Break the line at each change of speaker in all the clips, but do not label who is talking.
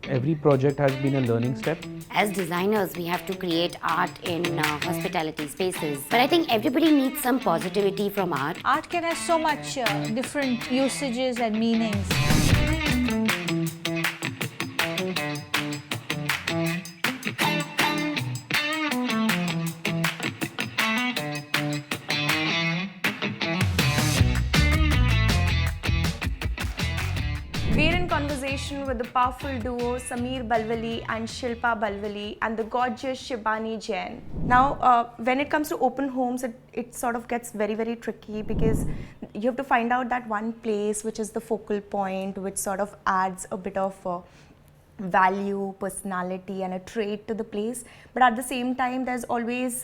every project has been a learning step.
As designers, we have to create art in hospitality spaces. But I think everybody needs some positivity from art.
Art can have so much different usages and meanings.
We're in conversation with the powerful duo Sameer Balvally and Shilpa Balvally and the gorgeous Shibani Jain. Now, when it comes to open homes, it sort of gets very, very tricky because you have to find out that one place which is the focal point, which sort of adds a bit of value, personality and a trait to the place. But at the same time, there's always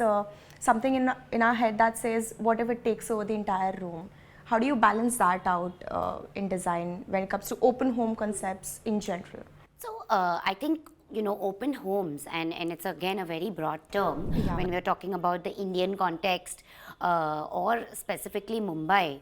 something in our head that says, what if it takes over the entire room? How do you balance that out in design when it comes to open home concepts in general?
So I think, open homes, and it's again a very broad term when we're talking about the Indian context or specifically Mumbai,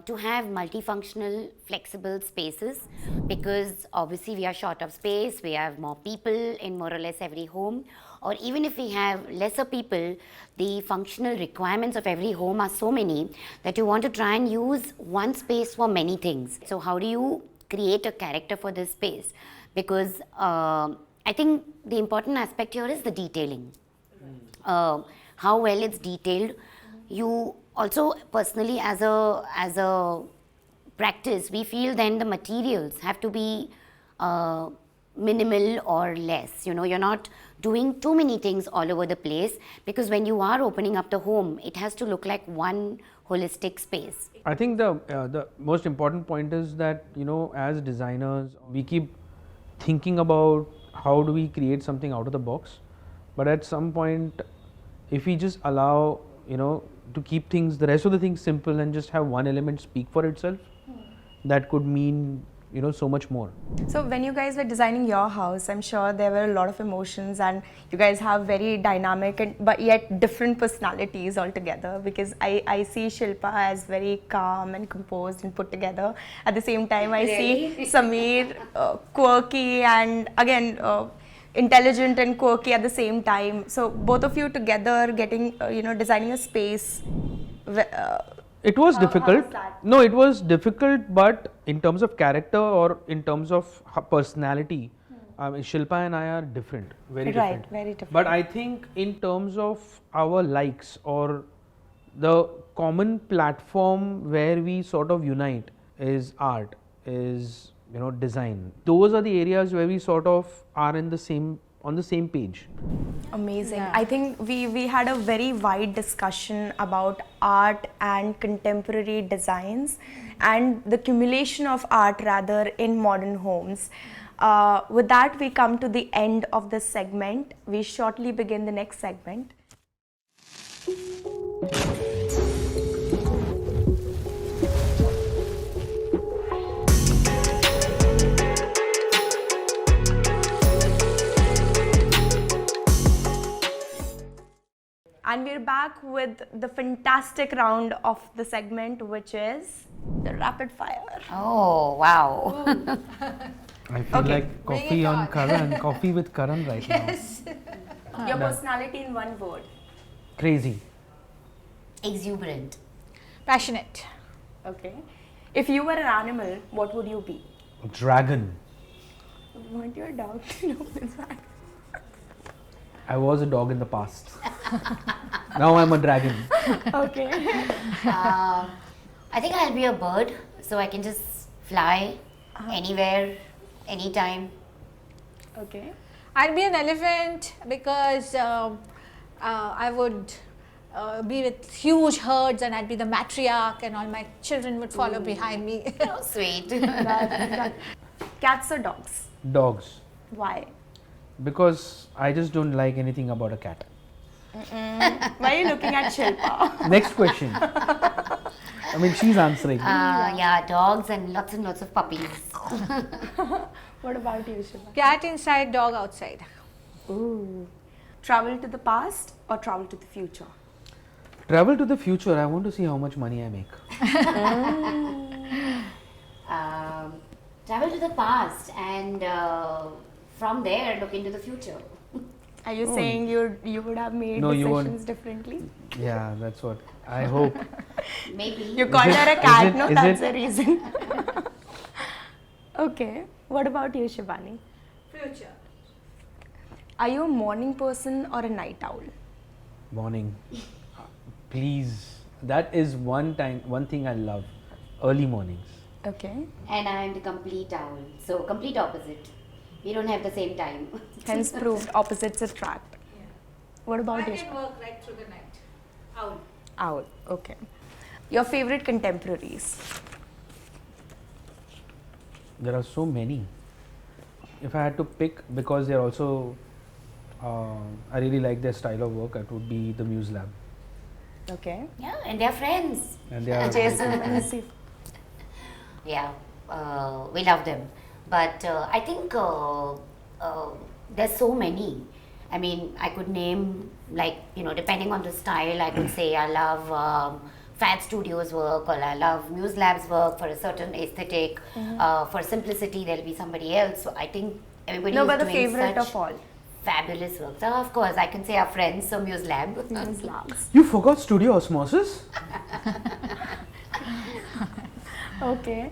to have multifunctional, flexible spaces, because obviously we are short of space, we have more people in more or less every home, or even if we have lesser people, the functional requirements of every home are so many that you want to try and use one space for many things. So how do you create a character for this space? Because I think the important aspect here is the detailing. How well it's detailed. You also personally as a practice, we feel then the materials have to be minimal or less. You're not doing too many things all over the place, because when you are opening up the home, it has to look like one holistic space.
I think the most important point is that, as designers, we keep thinking about how do we create something out of the box, but at some point, if we just allow, to keep the rest of the things simple and just have one element speak for itself, that could mean, so much more.
So when you guys were designing your house, I'm sure there were a lot of emotions, and you guys have very dynamic but yet different personalities altogether, because I see Shilpa as very calm and composed and put together. At the same time, I see Sameer quirky and again intelligent and quirky at the same time. So both of you together getting, designing a space.
It was
How
difficult.
was that?
No, it was difficult, but in terms of character or in terms of personality, Shilpa and I are different, very different.
Right, very different.
But I think in terms of our likes or the common platform where we sort of unite is art, is design. Those are the areas where we sort of are on the same page.
Amazing.
Yeah.
I think we had a very wide discussion about art and contemporary designs and the accumulation of art rather in modern homes. With that, we come to the end of this segment. We shortly begin the next segment. And we're back with the fantastic round of the segment, which is the rapid fire.
Oh, wow.
I feel
Okay.
like coffee on Karan, coffee with Karan right
Yes.
Your personality in one word.
now. Crazy.
Exuberant.
Passionate.
Okay. If you were an animal, what would you be?
Dragon.
Want your dog to know that?
I was a dog in the past. Now I'm a dragon.
Okay.
I think I'll be a bird, so I can just fly anywhere, anytime.
Okay.
I'd be an elephant because I would be with huge herds, and I'd be the matriarch, and all my children would follow behind me.
Oh, sweet.
Cats or dogs?
Dogs.
Why?
Because I just don't like anything about a cat.
Why are you looking at Shilpa?
Next question. I mean, she's answering.
Yeah, dogs and lots of puppies.
What about you, Shilpa?
Cat inside, dog outside.
Ooh. Travel to the past or travel to the future?
Travel to the future. I want to see how much money I make.
Travel to the past and from there look into the future.
Are you saying you would have made
No, you won't.
decisions differently?
Yeah, that's what I hope.
Maybe.
You called her a
is
cat,
it-
no?
is
That's
it-
the reason. Okay. What about you, Shibani?
Future.
Are you a morning person or a night owl?
Morning. Please. That is one thing I love. Early mornings.
Okay.
And I am the complete owl. So complete opposite. We don't have the same time.
Hence proved opposites attract.
Yeah.
What
I
about you?
can work right through the night. Owl.
Owl. Okay. Your favorite contemporaries?
There are so many. If I had to pick, because they're also, I really like their style of work, it would be the Muse Lab.
Okay.
Yeah, and they're friends.
And they are
Jason and Sif.
Yeah, we love them. But I think there's so many. I mean, I could name, like, depending on the style, I could say I love Fat Studio's work, or I love Muse Lab's work for a certain aesthetic. For simplicity, there'll be somebody else. So I think everybody
No,
is
but the
doing
favorite
such
of all.
fabulous work. So of course, I can say our friends, so Muse Lab.
Muse Labs.
You forgot Studio Osmosis?
Okay.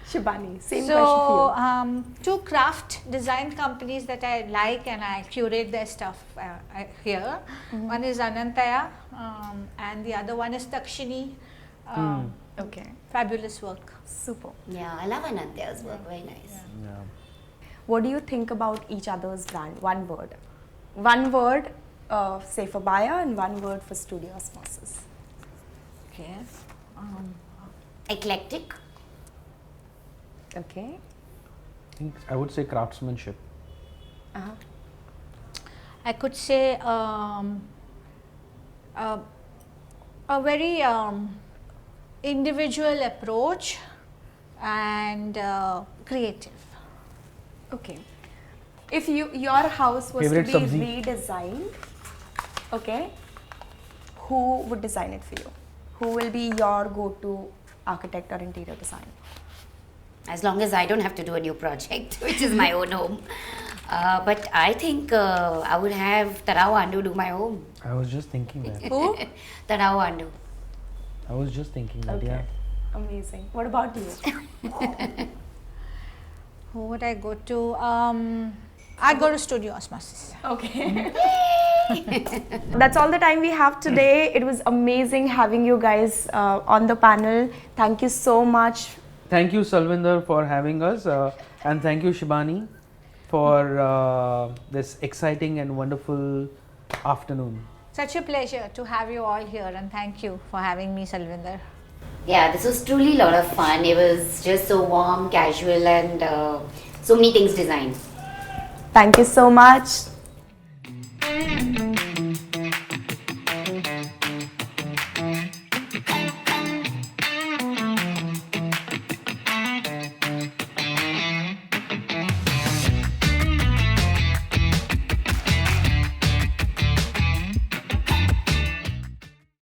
Shibani, same
So,
question for you.
two craft design companies that I like and I curate their stuff here. One is Anantaya and the other one is Takshini.
Okay.
Fabulous work.
Super.
Yeah, I love Anantya's work. Very nice.
Yeah.
What do you think about each other's brand? One word. One word, say for Baaya, and one word for Studio Osmosis.
Okay.
Eclectic.
Okay.
I think I would say craftsmanship.
Uh-huh.
I could say a very individual approach and creative.
Okay. If your house was
Favorite
to be
sabzi?
redesigned, okay, who would design it for you? Who will be your go-to architect or interior designer?
As long as I don't have to do a new project, which is my own home. But I think I would have Tarao Andu do my home.
I was just thinking that.
Who?
Tarao Andu.
I was just thinking that,
Okay.
yeah.
Amazing. What about you?
Who would I go to? I go to Studio Osmosis.
Okay. That's all the time we have today. It was amazing having you guys on the panel. Thank you so much.
Thank you, Salvinder, for having us. And thank you, Shibani, for this exciting and wonderful afternoon.
Such a pleasure to have you all here, and thank you for having me, Salvinder.
Yeah, this was truly a lot of fun. It was just so warm, casual, and so many things designed.
Thank you so much.